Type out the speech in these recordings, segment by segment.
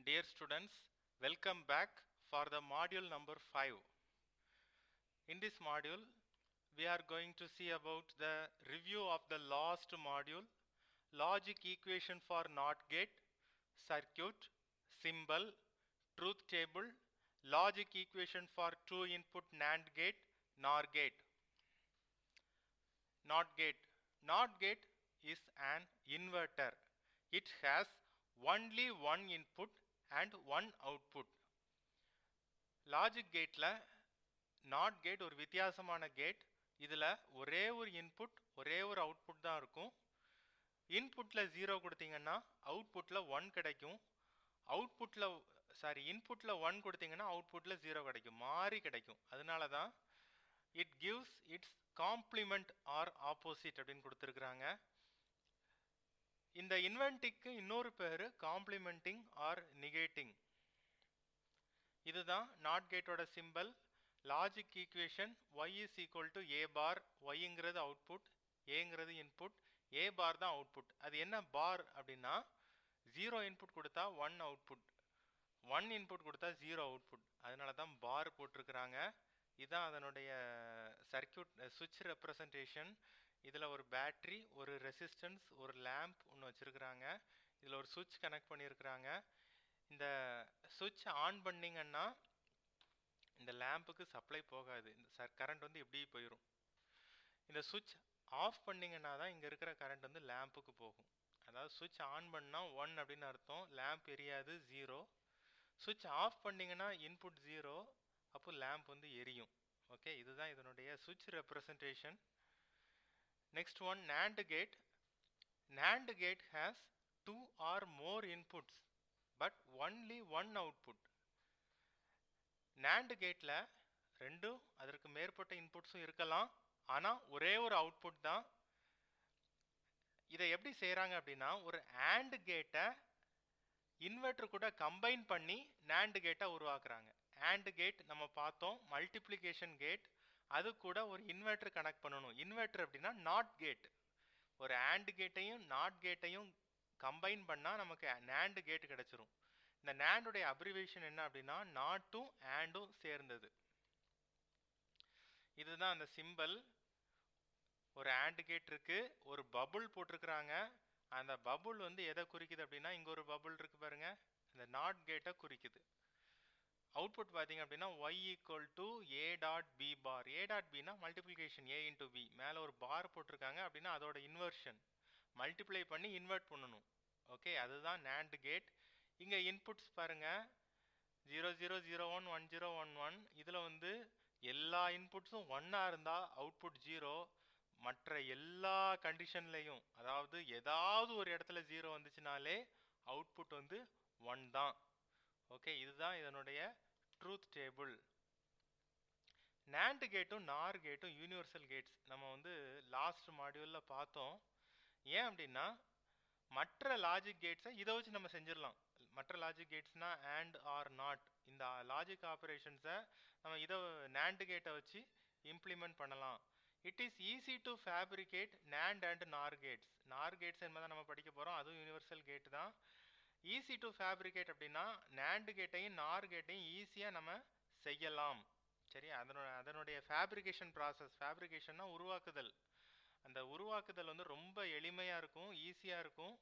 Dear students, welcome back for the module number 5. In this module, we are going to see about the review of the last module, logic equation for NOT gate, circuit, symbol, truth table, logic equation for 2-input NAND gate, NOR gate. NOT gate. NOT gate is an inverter. It has only one input and one output. Logic கேட்டில் not gate ஒரு வித்தியாசமான gate. இதில் ஒரே ஒரு input ஒரே ஒரு output தான் இருக்கும். இன்புட்டில் 0 கொடுத்தீங்கன்னா அவுட்புட்டில் 1 கிடைக்கும். இன்புட்டில் 1 கொடுத்தீங்கன்னா அவுட்புட்டில் 0 கிடைக்கும், மாறி கிடைக்கும். அதனால தான் it gives its complement or opposite அப்படின்னு கொடுத்துருக்குறாங்க. இந்த இன்வெர்ட்டிங்க்கு இன்னொரு பேர் காம்ப்ளிமெண்டிங் ஆர் நெகேட்டிங். இதுதான் நாட் கேட்டோட simple. Logic equation y is equal to A bar. ஒய்ங்கிறது அவுட்புட், ஏங்கிறது இன்புட், ஏ பார் தான் அவுட்புட். அது என்ன பார் அப்படின்னா 0 இன்புட் கொடுத்தா 1 அவுட்புட், 1 இன்புட் கொடுத்தா 0 அவுட்புட். அதனால தான் பார் போட்டிருக்கிறாங்க. இதுதான் அதனுடைய சர்க்கியூட் சுவிட்ச் ரெப்ரசன்டேஷன். இதில் ஒரு பேட்ரி, ஒரு ரெசிஸ்டன்ஸ், ஒரு லேம்ப் ஒன்று வச்சுருக்குறாங்க. இதில் ஒரு சுவிட்ச் கனெக்ட் பண்ணியிருக்கிறாங்க. இந்த சுவிட்ச் ஆன் பண்ணிங்கன்னா இந்த லேம்புக்கு சப்ளை போகாது, இந்த கரண்ட் வந்து இப்படி போயிடும். இந்த சுவிட்ச் ஆஃப் பண்ணிங்கன்னா தான் இங்கே இருக்கிற கரண்ட் வந்து லேம்புக்கு போகும். அதாவது சுவிட்ச் ஆன் பண்ணால் 1 அப்படின்னு அர்த்தம், லேம்ப் எரியாது 0. சுவிட்ச் ஆஃப் பண்ணிங்கன்னா இன்புட் 0, அப்போ லேம்ப் வந்து எரியும். ஓகே, இதுதான் இதனுடைய சுவிட்ச் representation. Next one NAND gate. NAND gate has 2 or more inputs but only one output. NAND கேட்டில் 2 அதற்கு மேற்பட்ட இன்புட்ஸும் இருக்கலாம், ஆனால் ஒரே ஒரு அவுட்புட் தான். இதை எப்படி செய்கிறாங்க அப்படின்னா, ஒரு AND கேட்டை இன்வெர்டர் கூட கம்பைன் பண்ணி NAND கேட்டை உருவாக்குறாங்க. AND கேட் நம்ம பார்த்தோம், மல்டிப்ளிகேஷன் கேட். அது கூட ஒரு இன்வெர்டர் கனெக்ட் பண்ணணும். இன்வெர்டர் அப்படின்னா நாட் கேட். ஒரு AND கேட்டையும் நாட் கேட்டையும் கம்பைன் பண்ணால் நமக்கு NAND கேட் கிடைச்சிரும். இந்த NANDுடைய அப்ரிவேஷன் என்ன அப்படின்னா நாட்டும் ANDும் சேர்ந்தது. இதுதான் அந்த சிம்பிள். ஒரு AND கேட் இருக்கு, ஒரு பபுள் போட்டிருக்கிறாங்க. அந்த பபுள் வந்து எதை குறிக்குது அப்படின்னா, இங்கே ஒரு பபுள் இருக்கு பாருங்க, அந்த நாட் கேட்டை குறிக்குது. அவுட்புட் பார்த்தீங்க அப்படின்னா y equal to A dot B bar. A dot பின்னா மல்டிப்ளிகேஷன் ஏ இன்டூ பி. மேலே ஒரு பார் போட்டிருக்காங்க அப்படின்னா அதோட இன்வர்ஷன், மல்டிப்ளை பண்ணி இன்வெர்ட் பண்ணணும். ஓகே, அதுதான் NAND கேட். இங்கே இன்புட்ஸ் பாருங்க, 0 0 0 1 1 0 1 1. இதில் வந்து எல்லா இன்புட்ஸும் 1ஆக இருந்தால் அவுட்புட் 0. மற்ற எல்லா கண்டிஷன்லையும், அதாவது ஏதாவது ஒரு இடத்துல 0 வந்துச்சுனாலே அவுட்புட் வந்து 1 தான். ஓகே, இதுதான் இதனுடைய ட்ரூத் டேபிள். NAND கேட்டும் NOR கேட்டும் யூனிவர்சல் கேட்ஸ் நம்ம வந்து லாஸ்ட் மாடியூலில் பார்த்தோம். ஏன் அப்படின்னா மற்ற லாஜிக் கேட்ஸை இதை வச்சு நம்ம செஞ்சிடலாம். மற்ற லாஜிக் கேட்ஸ்னா AND ஆர் நாட், இந்த லாஜிக் ஆப்ரேஷன்ஸை நம்ம இதை NAND கேட்டை வச்சு இம்ப்ளிமெண்ட் பண்ணலாம். It is easy to fabricate NAND and NOR gates. NOR gates என்பதை நம்ம படிக்க போகிறோம், அதுவும் யூனிவர்சல் கேட் தான். ஈஸி டு ஃபேப்ரிகேட் அப்படின்னா NAND கேட்டையும் NOR கேட்டையும் ஈஸியாக நம்ம செய்யலாம். சரி, அதனுடைய ஃபேப்ரிகேஷன் ப்ராசஸ், ஃபேப்ரிகேஷன்னா உருவாக்குதல். அந்த உருவாக்குதல் வந்து ரொம்ப எளிமையாக இருக்கும், ஈஸியாக இருக்கும்.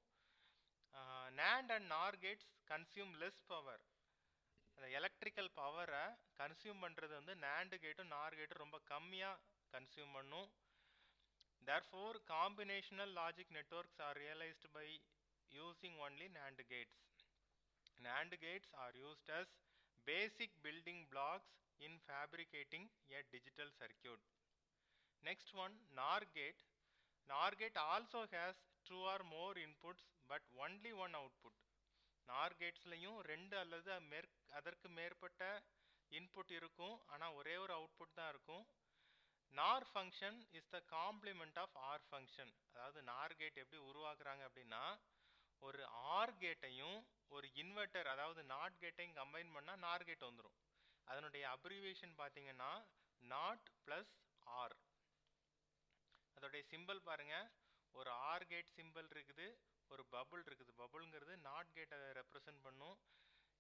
NAND and NOR gates consume less power. அந்த எலக்ட்ரிக்கல் பவரை கன்சியூம் பண்ணுறது வந்து NAND கேட்டும் NOR கேட்டும் ரொம்ப கம்மியாக கன்சியூம் பண்ணும். Therefore, combinational logic networks are realized by using only NAND gates. NAND gates are used as basic building blocks in fabricating a digital circuit. Next one, NOR gate. NOR gate also has 2 or more inputs but only one output. NOR gatesலையும் 2 அல்லது அதற்கு மேற்பட்ட input இருக்கும், ஆனால் ஒரே ஒரு output தான் இருக்கும். NOR function is the complement of OR function. அதாவது NOR கேட் எப்படி உருவாக்குறாங்க அப்படின்னா, ஒரு OR கேட்டையும் ஒரு இன்வெர்டர் அதாவது நாட் கேட்டையும் கம்பைன் பண்ணால் NOR கேட் வந்துடும். அதனுடைய அப்ரிவேஷன் பார்த்தீங்கன்னா நாட் ப்ளஸ் ஆர். அதோடைய சிம்பிள் பாருங்க, ஒரு ஆர் கேட் சிம்பிள் இருக்குது, ஒரு பபுள் இருக்குது. பபுள்ங்கிறது நாட் கேட்டை ரெப்ரசன்ட் பண்ணும்.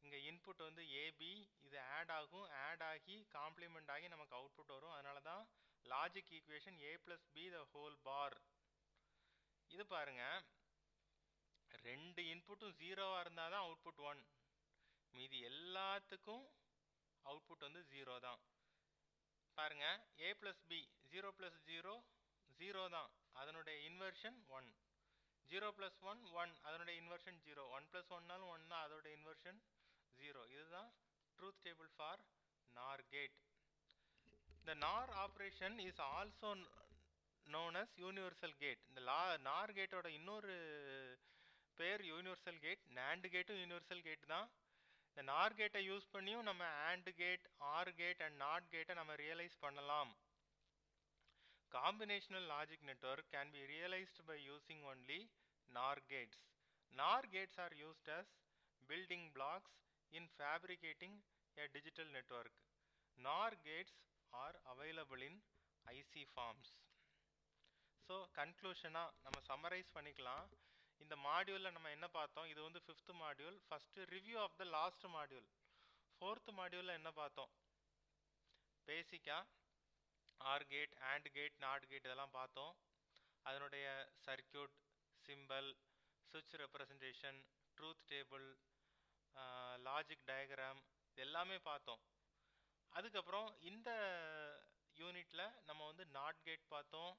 இங்கே இன்புட் வந்து ஏபி, இது ஆட் ஆகும், ஆட் ஆகி காம்ப்ளிமெண்ட் ஆகி நமக்கு அவுட்புட் வரும். அதனால தான் logic equation A plus B the whole bar. இது பாருங்க, ரெண்டு இன்புட்டும் ஜீரோவாக இருந்தால் தான் அவுட்புட் 1, மீதி எல்லாத்துக்கும் அவுட்புட் வந்து ஜீரோ தான். பாருங்க, ஏ ப்ளஸ் பி, 0 ப்ளஸ் 0 ஜீரோ தான், அதனுடைய இன்வர்ஷன் 1. 0 ப்ளஸ் 1 1, அதனுடைய இன்வர்ஷன் 0. 1 ப்ளஸ் 1நாலும் 1 தான், அதோட இன்வர்ஷன் 0. இதுதான் truth table for NOR gate. The NOR operation is also known as universal gate. இந்த NOR கேட்டோட இன்னொரு பேர் யூனிவர்சல் கேட். NAND கேட்டும் யூனிவர்சல் கேட் தான். இந்த NOR கேட்டை யூஸ் பண்ணியும் நம்ம AND gate, OR gate and NOT கேட்டை நம்ம ரியலைஸ் பண்ணலாம். Combinational logic network can be realized by using only NOR gates. NOR gates are used as building blocks in fabricating a digital network. NOR gates are available in IC forms. So conclusion நம்ம summarize பண்ணிக்கலாம். இந்த மாடியூல்ல நம்ம என்ன பார்த்தோம்? இது வந்து 5th module. First review of the last module. 4th மாடியூல்ல என்ன பார்த்தோம்? பேசிக்கா or gate, AND gate, not gate இதெல்லாம் பார்த்தோம். அதனுடைய சர்க்கியூட், சிம்பல், சுவிட்ச் representation, truth table, logic diagram எல்லாமே பார்த்தோம். அதுக்கப்புறம் இந்த யூனிட்ல நம்ம வந்து நாட் கேட் பார்த்தோம்,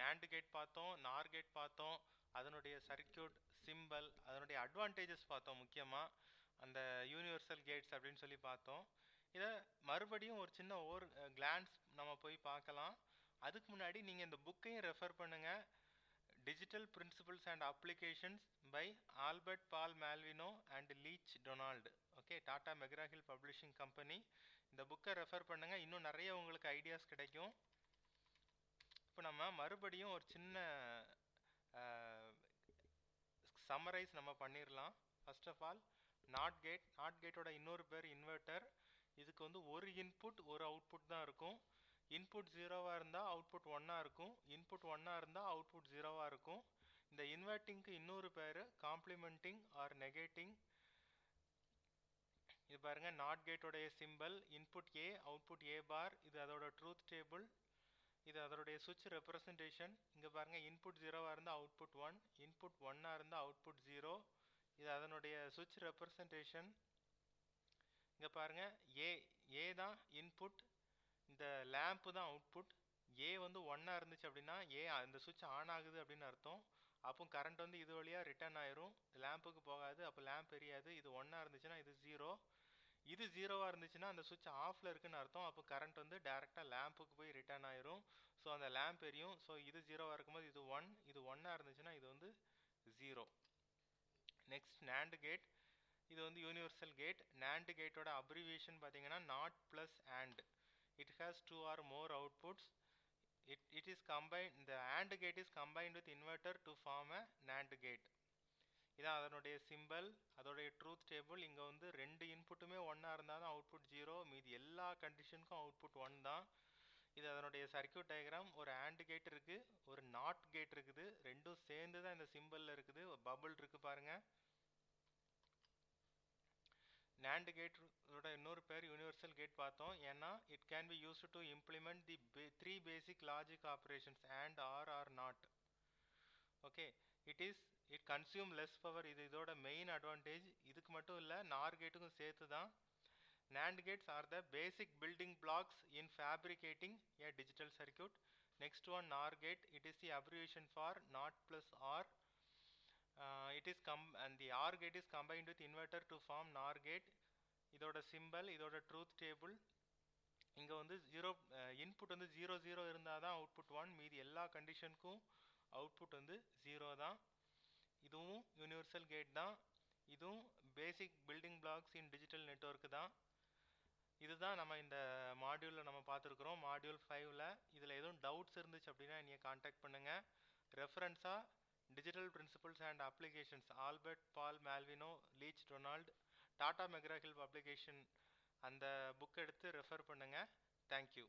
NAND கேட் பார்த்தோம், NOR கேட் பார்த்தோம், அதனுடைய சர்க்கியூட், சிம்பல், அதனுடைய அட்வான்டேஜஸ் பார்த்தோம். முக்கியமாக அந்த யூனிவர்சல் கேட்ஸ் அப்படின்னு சொல்லி பார்த்தோம். இதை மறுபடியும் ஒரு சின்ன கிளான்ஸ் நம்ம போய் பார்க்கலாம். அதுக்கு முன்னாடி நீங்கள் இந்த புக்கையும் ரெஃபர் பண்ணுங்கள். Digital principles and applications by Albert Paul Malvino and Leach Donald. Okay, Tata McGraw Hill publishing company. இந்த புக்கை ரெஃபர் பண்ணுங்கள், இன்னும் நிறைய உங்களுக்கு ஐடியாஸ் கிடைக்கும். இப்போ நம்ம மறுபடியும் ஒரு சின்ன சம்மரைஸ் நம்ம பண்ணிடலாம். First of all not gate. Not கேட்டோட இன்னொரு பேர் இன்வெர்ட்டர். இதுக்கு வந்து ஒரு இன்புட் ஒரு அவுட்புட் தான் இருக்கும். இன்புட் 0வாக இருந்தால் அவுட்புட் 1ஆக இருக்கும், இன்புட் 1ஆக இருந்தால் அவுட்புட் 0வாக இருக்கும். இந்த இன்வெர்ட்டிங்க்கு இன்னொரு பேர் காம்ப்ளிமெண்டிங் ஆர் நெகேட்டிங். இது பாருங்க, நாட் கேட்டோடைய simple input A, output A bar. இது அதோட ட்ரூத் டேபிள், இது அதனுடைய சுவிட்ச் ரெப்ரசன்டேஷன். இங்கே பாருங்க, இன்புட் 0வாக இருந்தால் அவுட்புட் 1, இன்புட் 1ஆக இருந்தால் அவுட்புட் 0. இது அதனுடைய சுவிட்ச் ரெப்ரசன்டேஷன். இங்கே பாருங்க, ஏ தான் இன்புட், இந்த லேம்ப்பு தான் அவுட்புட். ஏ வந்து 1ஆக இருந்துச்சு அப்படின்னா இந்த சுவிட்ச் ஆன் ஆகுது அப்படின்னு அர்த்தம். அப்போ கரண்ட் வந்து இது வழியாக ரிட்டர்ன் ஆயிரும், லேம்புக்கு போகாது, அப்போ லேம்ப் எரியாது. இது 1ஆக இருந்துச்சுன்னா இது 0, இது 0வாக இருந்துச்சுன்னா அந்த சுவிட்ச் ஆஃப்ல இருக்குன்னு அர்த்தம். அப்போ கரண்ட் வந்து டைரெக்டாக லேம்புக்கு போய் ரிட்டர்ன் ஆயிரும். ஸோ அந்த லேம்ப் எரியும். ஸோ இது 0வாக இருக்கும்போது இது 1, இது 1ஆக இருந்துச்சுன்னா இது வந்து 0. Next NAND gate. இது வந்து யூனிவர்சல் கேட். NAND கேட்டோட அப்ரிவியேஷன் பார்த்தீங்கன்னா not plus AND. It has 2 or more outputs. It is combined. The AND gate is combined with inverter to form a NAND gate. இதான் அதனுடைய சிம்பிள், அதோடைய truth table. இங்கே வந்து ரெண்டு இன்புட்டுமே 1ஆக இருந்தால் தான் அவுட்புட் 0, மீதி எல்லா கண்டிஷனுக்கும் அவுட்புட் 1 தான். இது அதனுடைய சர்க்கியூட் டயக்ராம். ஒரு AND கேட் இருக்குது, ஒரு நாட் கேட் இருக்குது, ரெண்டும் சேர்ந்து தான் இந்த சிம்பிளில் இருக்குது. ஒரு பபிள் இருக்குது பாருங்க. NAND கேட்டோட இன்னொரு பேர் யூனிவர்சல் கேட் பார்த்தோம். ஏன்னா it can be used to implement the 3 basic logic operations AND, OR or not. Okay, it consume less power. இது இதோட மெயின் அட்வான்டேஜ். இதுக்கு மட்டும் இல்லை, NOR கேட்டுக்கும் சேர்த்து தான். NAND gates are the basic building blocks in fabricating a digital circuit. Next one, NOR gate. It is the abbreviation for NOT plus OR. And the OR gate is combined with inverter to form NOR gate. இதோட simple, இதோட truth table. இங்கே வந்து input வந்து 0 0 இருந்தால் தான் output 1, மீதி எல்லா கண்டிஷனுக்கும் output வந்து 0 தான். இதுவும் யூனிவர்சல் கேட் தான். இதுவும் basic building blocks in digital network தான். இதுதான் நம்ம இந்த மாடியூலில் நம்ம பார்த்துருக்குறோம், மாடியூல் 5ல். இதில் எதுவும் டவுட்ஸ் இருந்துச்சு அப்படின்னா நீங்கள் கான்டாக்ட் பண்ணுங்கள். ரெஃபரன்ஸாக digital principles and applications, Albert Paul Malvino, Leach Donald, Tata McGraw Hill publication, அந்த புக் எடுத்து ரெஃபர் பண்ணுங்கள். தேங்க்யூ.